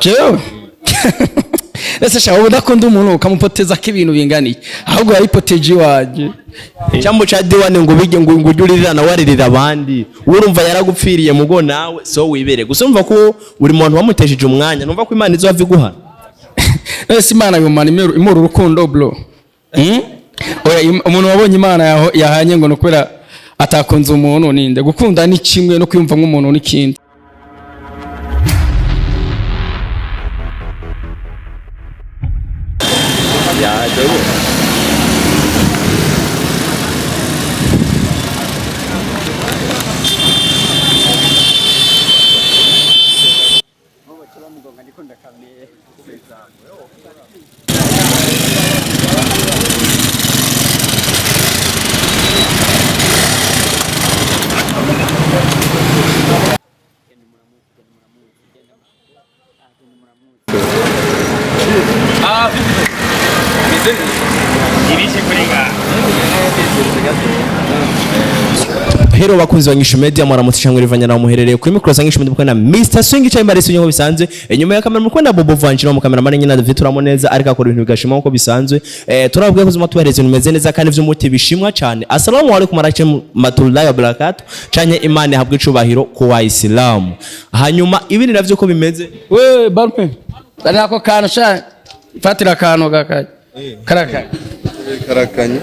jewe ese shaho udakunda umuntu ukamupoteza ko ibintu binganiye ahubwo yayipoteje waje cyambo cha diwane ngo bige ngo ujurira na waririra abandi urumva yaragupfiriye mugo nawe so wibere gusumva ko uri muntu wamutesheje umwanya numva ko Imana izova iguha ese Imana yumana imuru urukundo bro oya umuntu wabonye Imana yahanye ngo nokora atakunze umuntu ninde gukunda ni kimwe no kwiyumva nk'umuntu n'ikindi ya dewe Hero bakunzi banyishu media mwaramutse ngo rivanya na muherereye kuri micro sangishu ndi na Mr Swing cyangwa Marisi nyo bisanzwe inyuma ya kamera mukunda Bobo Vanchino mu kamera mane nyina David turamoneza ariko akora ibintu bigashima uko bisanzwe turabwiye ko zuma tuhereze numeze neza kandi vy'umuti bishimwa cyane. Assalamu alaikum warahmatullahi wabarakatuh cyane Imana habwe icubahiro ku Waislamu. Hanyuma ibindi navyo ko bimeze we barpe nako kantu sha fatira kantu gakaye karakanye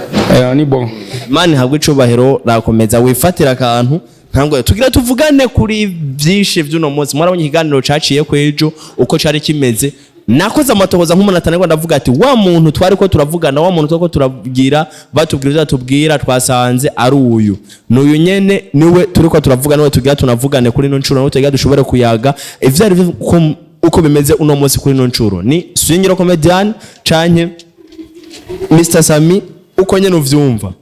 ni bon Imana habwe icubahiro rakomeza wifatira akantu ntango tugira tuvugane kuri byinshi vy'uno munsi mwarabonye ikiganiro caciye kwejo uko cari kimeze nakoze amatohoza nk'umuntu atanagwa ndavuga ati wa muntu twari ko turavugana wa muntu twako turabwira batubwiriza tubwira twasanze ari uyu n'uyu nyene niwe turiko turavugana we tugira tunavugane kuri no ncuro no tugira dushobore kuyaga ivyari uko bimeze uno munsi kuri no ncuro ni Swingiro comedian canke Mr Sami uko nyene uvyumva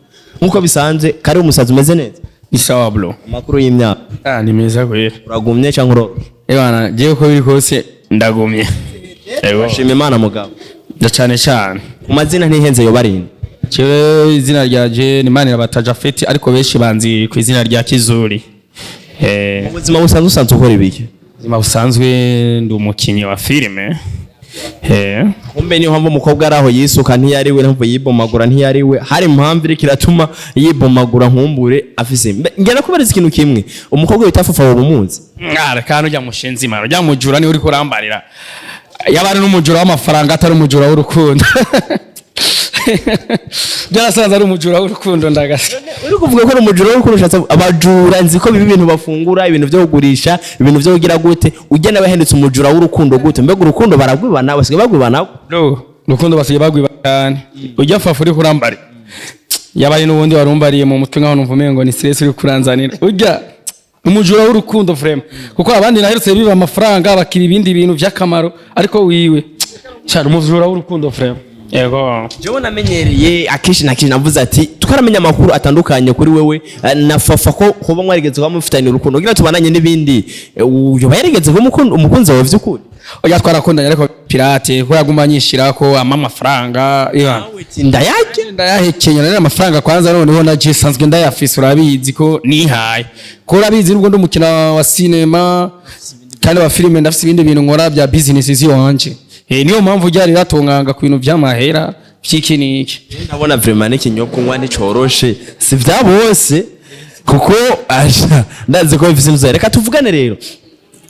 nkuko bisanze kari umusazi umeze neza ni sawa bro makuru y'imyaka ni meza kwera uragumye cyangwa uro ebana je ko biri kose ndagumye ego shime Imana mugabo ndacane cyane umazina ntihenze yo barinda cyo izina ryaje ni Imana yabataja feti ariko benshi banzi ku izina rya Kizuri ubuzima busanzwe ukora ibiki ubuzima busanzwe ndi umukinyi wa filime kumbe niyo mpamvu umukobwa araho yisuka ntiyariwe mpamvu yibomagura ntiyariwe hari impamvu iri kiratuma yibomagura nkumbure afise ngena kubariza ikintu kimwe umukobwa witafufa wo mumunzi ngara kandi ujya mushenzi maro ujya mujura ni uri kurambarira yabari n'umujura w'amafaranga atari umujura w'urukundo byarasanze ari umujura w'urukundo ndagasa uri kuvuga ko umujura w'urukundo ushatse abajura nzi ko bibi ibintu bafungura ibintu byo kugurisha ibintu byo kugira gute ugenda bahendutse umujura w'urukundo gute mbega urukundo baragwibana basigaye bagwibana no urukundo basigaye bagwibana cyane ujya fafu uri kurambari yabari n'ubundi warumbariye mu mutwe nkaho numva ngo ni stress uri kuranzanira ujya umujura w'urukundo frame kuko abandi naherutse biba amafaranga bakiba ibindi bintu by'akamaro ariko wiwe cyane umujura w'urukundo frame yego jewe namenyereye akishi navuze ati tukaramenya amakuru atandukanye kuri wewe nafafa ko hoba mwarigeze kwamufitanye urukundo ngira tubananye n'ibindi uyo bayarigeze umukunzi wawe vy'ukuri oya twarakundanye ariko pirate ko yagumanyishira ko amafaranga iba ndayahekenya nari amafaranga kwanza noneho na je sanzwe ndayafise urabizi ko nihaye ko urabizi nubwo ndumukina wa cinema kandi wa filime ndafise ibindi bintu nkora bya business ziwanje niyo mpamvu ryari ratonganga ku bintu by'amahera by'ikiniki ndabona vraiment n'ikinyobwa kunywa n'icoroshe si vya bose kuko ndazi ko bifise inzira reka tuvugane rero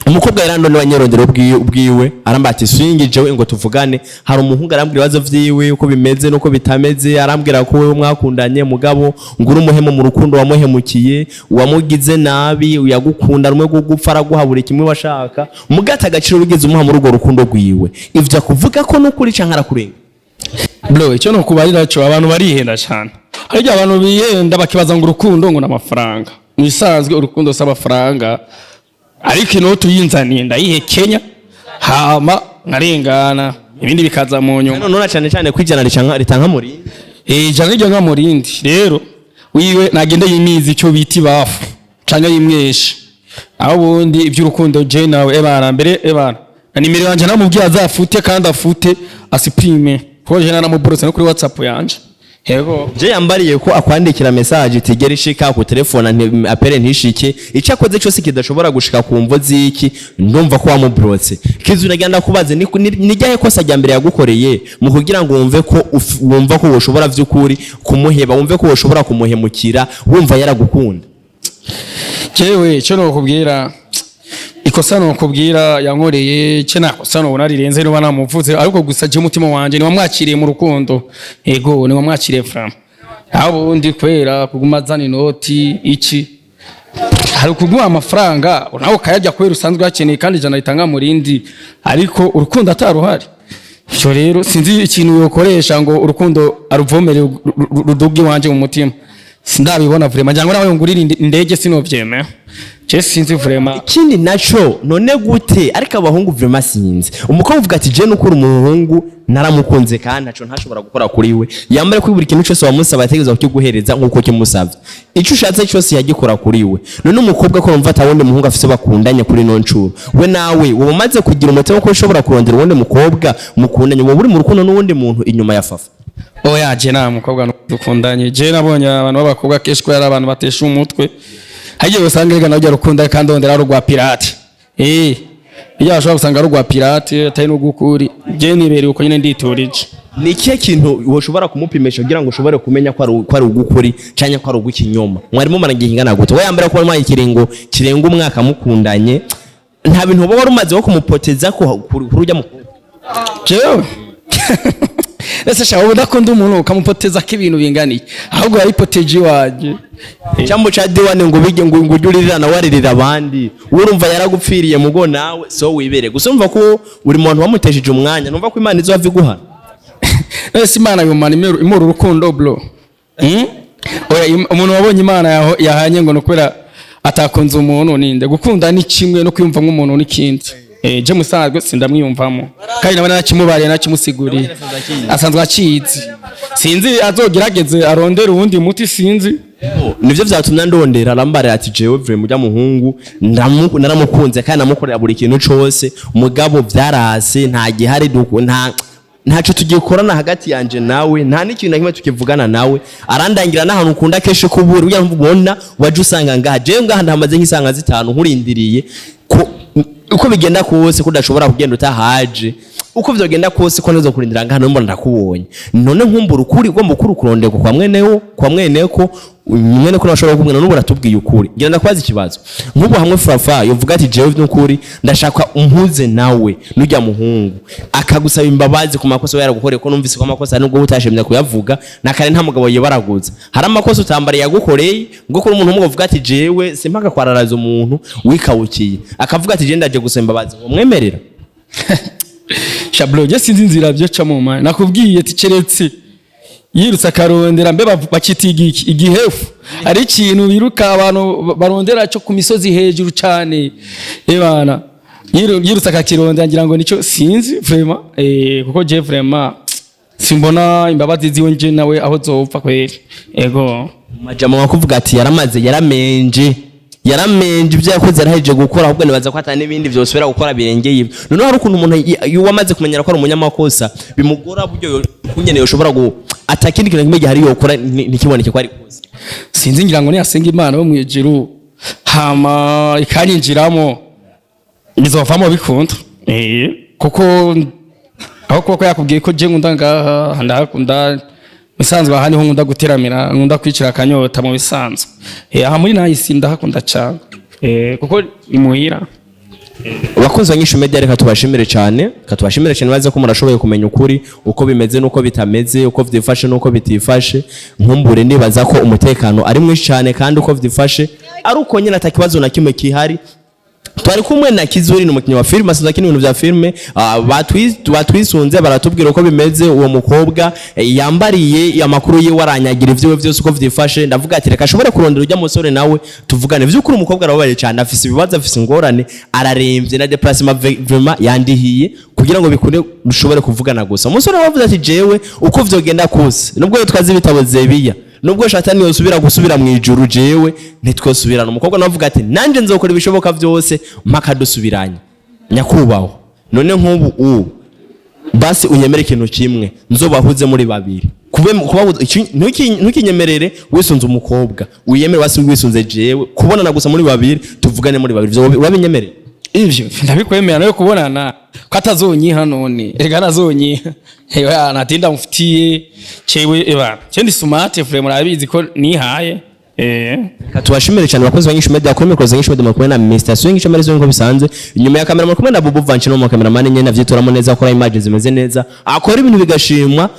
umukobwa yarandone wanyerondero ubwiwe arambati swingije ngo tuvugane hari umuhungu arambwira bazo vyiwe uko bimeze nuko bitameze arambwira ko wewe mwakundanye mugabo nguru umuhemo mu rukundo wamuhemukiye wamugize nabi uyagukunda rumwe gugupfa araguhabura kimwe washaka mugata agaciro bigeze umuha mu rugo rukundo rwiwe ivyo kuvuga ko nukuri canka arakurenga bro icyo no kubarira cyo abantu barihenda cyane hari abantu bihenda bakibaza ngo urukundo ngo namafaranga nisanzwe urukundo saba faranga ariko inoto yinzaniye ndayihekenya hama nkarengana ibindi bikaza mu nyuma none cyane kwijana ritanka muri jana ryo nka murindi rero wiwe nagenda yimizi cyo biti bafu canga yimweshe aho bundi iby'urukundo je nawe ebana mbere ebana nimero yanje namubwiye azafute kandi afute asipime ko je na muborose no kuri WhatsApp yanje yego je yambariye ko akwandikira message itigera ishika ku telefone apere ntishike ico akoze cyose kidashobora gushika ku mvo ziki ndumva ko wamubrotse kizu nagenda kubaze nijyaye kosa rya mbere yagukoreye mu kugira ngo wumva ko woshobora vy'ukuri kumuheba wumve ko woshobora kumuhemukira wumva yaragukunda jewe cyo nokubwira ikosa nokubwira yankoreye cyo nakosa nobona rirenze no banamuvuze ariko gusa je umutima wanje ni wamwakiriye mu rukundo ego ni wamwakiriye fram abo ndi kwera kuguma zana inoti iki hari kuguma amafaranga nawe kayajya kwera usanzwe yakeneye kandi jana itanga murindi ariko urukundo ataruhari cyo rero sinzi ikintu yokoresha ngo urukundo aruvomere rudugi wanje mu mutima sindabibona vraiment jango nawe ngurira indege sinovyeme je sinzi vraiment ikindi naco none gute ariko abahungu vraiment sinzi umukobwa uvuga ati je nukuri umuhungu naramukunze kandi naco ntashobora gukora kuri we yambare kwibura ikintu cyose wamusaba ategeza kukiguhereza nkuko kimusavye ico ushatse cyose yagikora kuri we none umukobwa ko numva atawundi muhungu afise bakundanye kuri noncuro we nawe wowe umaze kugira umutima ko ushobora kurondera uwundi mukobwa mukundanye wowe uri mu rukundo n'uwundi muntu inyuma ya fafa oya je na mukobwa dukundanye je nabonye abantu b'abakobwa keshi ko yari abantu batesha umutwe hagiye usanga rega najya rukunda kandi ondera rugwa pirate iyo ashobora gusanga rugwa pirate atari no gukuri je nibereye uko nyine nditurije ni ikihe kintu woshobora kumupimisha kugira ngo ushobore kumenya ko ari ugukuri cyangwa ko ari ugukinyoma mwarimo maragiye ingana gute we yambara ko mwaye kirengo kirenga umwaka mukundanye nta bintu boba rumaze wo kumupoteza ko kurujya mukuru jewe ese shaho udakunda umuntu ukamupoteza ko ibintu binganiye ahubwo yayipoteje waje cyambo cha diwane ngo bige ngo ujurira na waririra abandi urumva yaragupfiriye mugo nawe so wibere gusumva ko uri muntu wamutesheje umwanya numva ko Imana izo aviguha ese Imana yumana imuru urukundo bro oya umuntu wabonye Imana yahanye ngo nokora atakunze umuntu ninde gukunda ni kimwe no kwiyumva nk'umuntu n'ikindi je musanzwe sindamwiyumvamo kandi nabana nakimubariye nakimusiguriye asanzwe acizi sinzi azogerageze arondera uwundi muti sinzi nivyo vyatumye ndondera arambara ati jewe vre mujya muhungu naramukunze kandi namukorera buri kintu cyose umugabo vyarase nta gihari ntaco tugikorana hagati yanje nawe nta n'ikintu nakimwe tukivugana nawe arandangira n'ahantu ukunda keshe kubura uya mbona waje usanga ngaha jewe ngaha ndamaze nk'isanga zitanu nkurindiriye ko uko bigenda kose kudashobora kugenda utahaje uko vyogenda kose ko nezo kurindira ngana mbona ndakubonye none nkumbura ukuri ugomba ukuri kurondeko kwa mweneko nyene ko nashobora kumwena n'ubu ratubwiye ukuri ngira ndakwaza ikibazo nk'ubu hamwe Frafa yovuga ati jewe n'ukuri ndashaka umpuze nawe n'ujya muhungu akagusaba imbabazi ku makosa yaragukoreye ko numvise ko amakosa nubwo utashemye kuyavuga nakare nta mugabo yebaraguza hari amakosa utambare yagukoreye ngo ko umuntu umwe uvuga ati jewe simpaka kwararaza umuntu wikawukiye akavuga ati je ndaje gusaba imbabazi umwemerera Shablo je sinzi nzira byo camo mane nakubwiye ati keretse yirutse akarondera mbe bakitiga igihefu ari ikintu biruka abantu barondera cyo ku misozi hejuru cyane ebana yirutse akakirondera ngira ngo nico sinzi vraiment kuko je vraiment simbona imbabazi ziwe nje nawe aho zopfa kweri ego majama wakuvuga ati yaramenje ibyo yakoze araheje gukora ahubwo nibaza ko atana n'ibindi byosubira gukora birengeye ibyo none hari ukuntu umuntu wamaze kumenyera ko ari umunyamakosa bimugora buryo kunyene yoshobora atakindi kintu kimwe gihari yokora nikiboneke ko ari koze sinzi ngira ngo ni asenga Imana yo mwijuru hama ikanyinjiramo bizovamo bikunda kuko aho kuko yakubwiye ko je ngunda ngaha ndakunda bisanzwe aha niho nkunda guteramira nkunda kwicira akanyota mu bisanzwe aha muri nahisi ndahakunda cyane kuko imuhira Wakunze nyishu media reka tubashimire cyane baze ko murashoboye kumenya ukuri uko bimeze nuko bitameze uko vyifashe nuko bitifashe nkumbure nibaza ko umutekano ari mwinshi cyane kandi uko vyifashe ari uko nyine atakibazo na kimwe kihari twari kumwe na Kizuri n'umukinnyi wa filime asanzwe akina ibintu vya filime batwisunze baratubwira uko bimeze uwo mukobwa yambariye amakuru ye waranyagira ivyo byose uko vyifashe ndavuga ati reka ashobore kurondera ujya musore nawe tuvugane vy'ukuri umukobwa arabaye cyane afise ibibazo afise ingorane araremvye na déplacement vraiment yandihiye kugira ngo bikune dushobore kuvugana gusa umusore wavuze ati jewe uko vyogenda kose nubwo twazi ibitabo zebiya nubwo shatani yosubira gusubira mu ijuru jewe ntitwosubirana umukobwa navuga ati nanje nzokora ibishoboka byose mpaka dusubiranye nyakubaho none nk'ubu basi unyemere ikintu kimwe nzobahuze muri babiri ntukinyemerere wisunze umukobwa wiyemere wasi wisunze jewe kubonana gusa muri babiri tuvugane muri babiri urabinyemereye ivyo ndabikwemera nayo kubonana ko atazonyiha none ega nazonyiha hewa natinda mufitiye cewe ebana cendi smart frame murabizi ko nihaye katubashimire cyane bakozi banyishu media kuri mikoze nyishu media makumwe na administration nyishu media ngo bisanzwe inyuma ya kamera makumwe na Bubu Vanchi no mu cameraman nyene navyitoramo neza akora image zimeze neza akora ibintu bigashimwa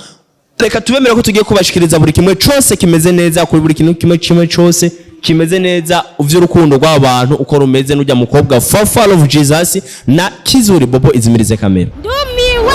reka tubemera ko tugiye kubashikiriza buri kimwe cyose kimeze neza kuri buri kintu kimwe cyose kimeze neza uvy'urukundo rw'abantu uko rumeze n'ujya mukobwa for fall of Jesus na Kizuri Bobo izimirize kamera Ndumiwe